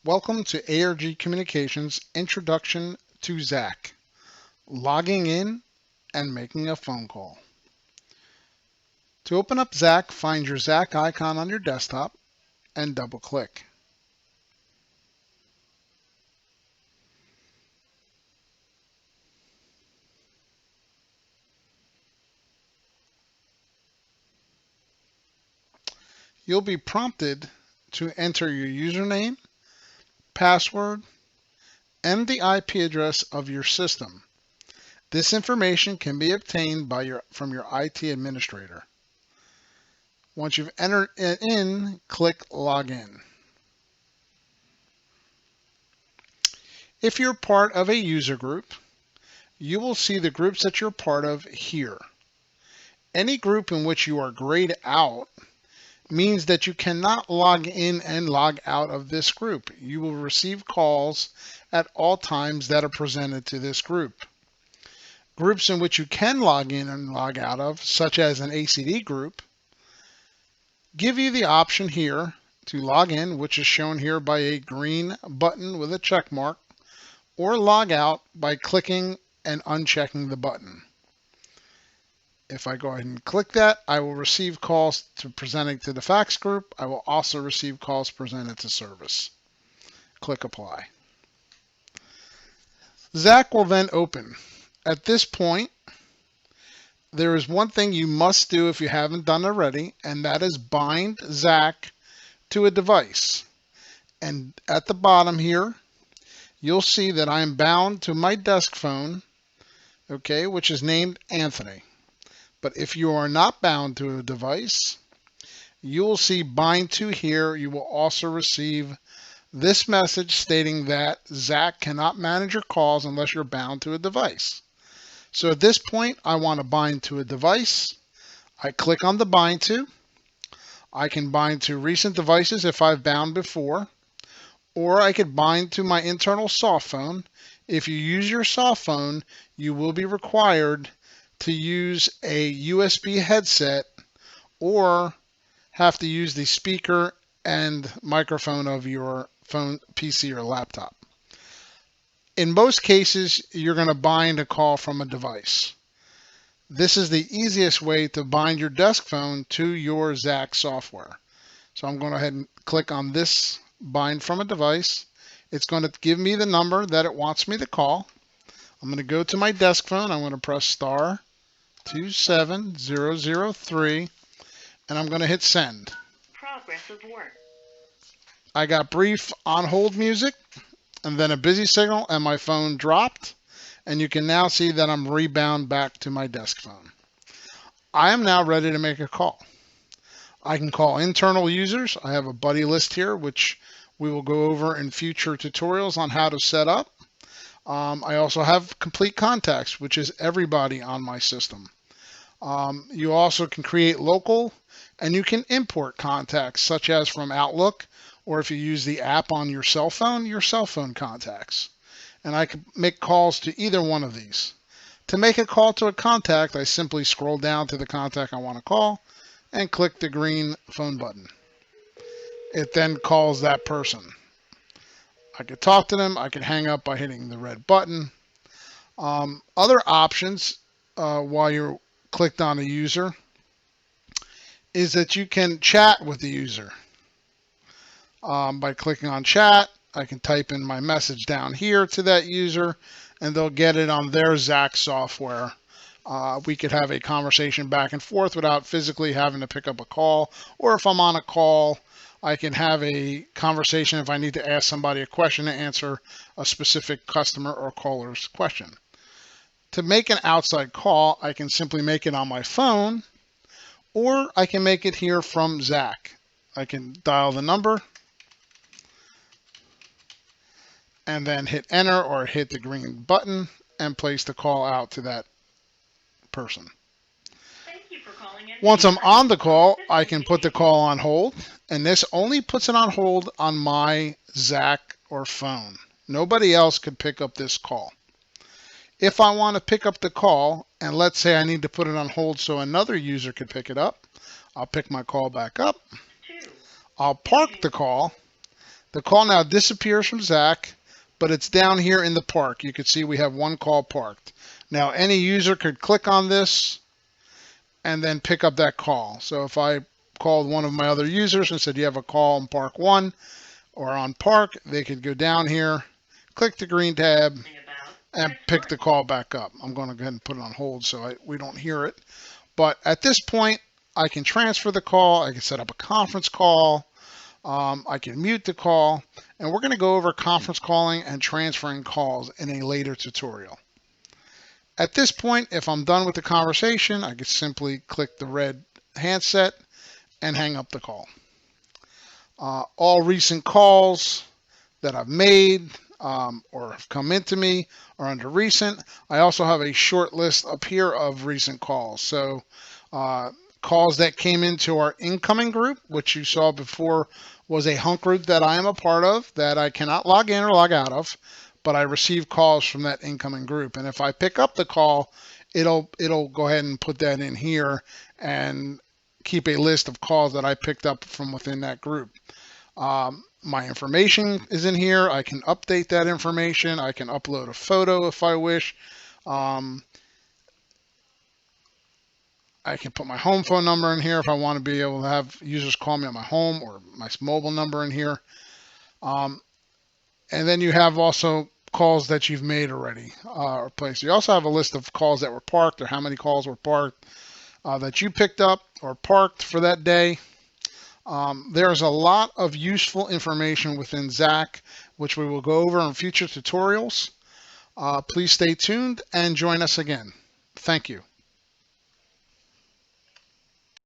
Welcome to ARG Communications Introduction to ZAC, logging in and making a phone call. To open up ZAC, find your ZAC icon on your desktop and double click. You'll be prompted to enter your username, password, and the IP address of your system. This information can be obtained from your IT administrator. Once you've entered it in, click Login. If you're part of a user group, you will see the groups that you're part of here. Any group in which you are grayed out means that you cannot log in and log out of this group. You will receive calls at all times that are presented to this group. Groups in which you can log in and log out of, such as an ACD group, give you the option here to log in, which is shown here by a green button with a check mark, or log out by clicking and unchecking the button. If I go ahead and click that, I will receive calls presenting to the fax group. I will also receive calls presented to service. Click Apply. ZAC will then open. At this point, there is one thing you must do if you haven't done already, and that is bind ZAC to a device. And at the bottom here, you'll see that I am bound to my desk phone, okay, which is named Anthony. But if you are not bound to a device, you will see bind to here. You will also receive this message stating that ZAC cannot manage your calls unless you're bound to a device. So at this point, I want to bind to a device. I click on the bind to. I can bind to recent devices if I've bound before, or I could bind to my internal soft phone. If you use your soft phone, you will be required to use a USB headset or have to use the speaker and microphone of your phone, PC, or laptop. In most cases, you're going to bind a call from a device. This is the easiest way to bind your desk phone to your ZAC software. So I'm going to go ahead and click on this bind from a device. It's going to give me the number that it wants me to call. I'm going to go to my desk phone. I'm going to press star 27003, and I'm going to hit send. Progress of work. I got brief on hold music and then a busy signal, and my phone dropped, and you can now see that I'm rebound back to my desk phone. I am now ready to make a call. I can call internal users. I have a buddy list here, which we will go over in future tutorials on how to set up. I also have complete contacts, which is everybody on my system. You also can create local, and you can import contacts, such as from Outlook, or if you use the app on your cell phone contacts. And I can make calls to either one of these. To make a call to a contact, I simply scroll down to the contact I want to call and click the green phone button. It then calls that person. I could talk to them. I could hang up by hitting the red button. Other options while you're clicked on a user is that you can chat with the user. By clicking on chat, I can type in my message down here to that user, and they'll get it on their ZAC software. We could have a conversation back and forth without physically having to pick up a call, or if I'm on a call, I can have a conversation if I need to ask somebody a question to answer a specific customer or caller's question. To make an outside call, I can simply make it on my phone, or I can make it here from ZAC. I can dial the number and then hit enter or hit the green button and place the call out to that person. Thank you for calling in. Once I'm on the call, I can put the call on hold, and this only puts it on hold on my ZAC or phone. Nobody else could pick up this call. If I want to pick up the call, and let's say I need to put it on hold so another user could pick it up, I'll pick my call back up. I'll park the call. The call now disappears from Zach, but it's down here in the park. You can see we have one call parked. Now any user could click on this and then pick up that call. So if I called one of my other users and said you have a call on Park 1 or on Park, they could go down here, click the green tab, and pick the call back up. I'm going to go ahead and put it on hold so we don't hear it. But at this point, I can transfer the call. I can set up a conference call. I can mute the call. And we're going to go over conference calling and transferring calls in a later tutorial. At this point, if I'm done with the conversation, I can simply click the red handset and hang up the call. All recent calls that I've made or have come into me are under recent. I also have a short list up here of recent calls. So calls that came into our incoming group, which you saw before was a hunk group that I am a part of that I cannot log in or log out of, but I receive calls from that incoming group. And if I pick up the call, it'll go ahead and put that in here and keep a list of calls that I picked up from within that group. My information is in here. I can update that information. I can upload a photo if I wish. I can put my home phone number in here if I want to be able to have users call me on my home or my mobile number in here. And then you have also calls that you've made already or placed. You also have a list of calls that were parked or how many calls were parked that you picked up or parked for that day. There's a lot of useful information within ZAC, which we will go over in future tutorials. Please stay tuned and join us again. Thank you.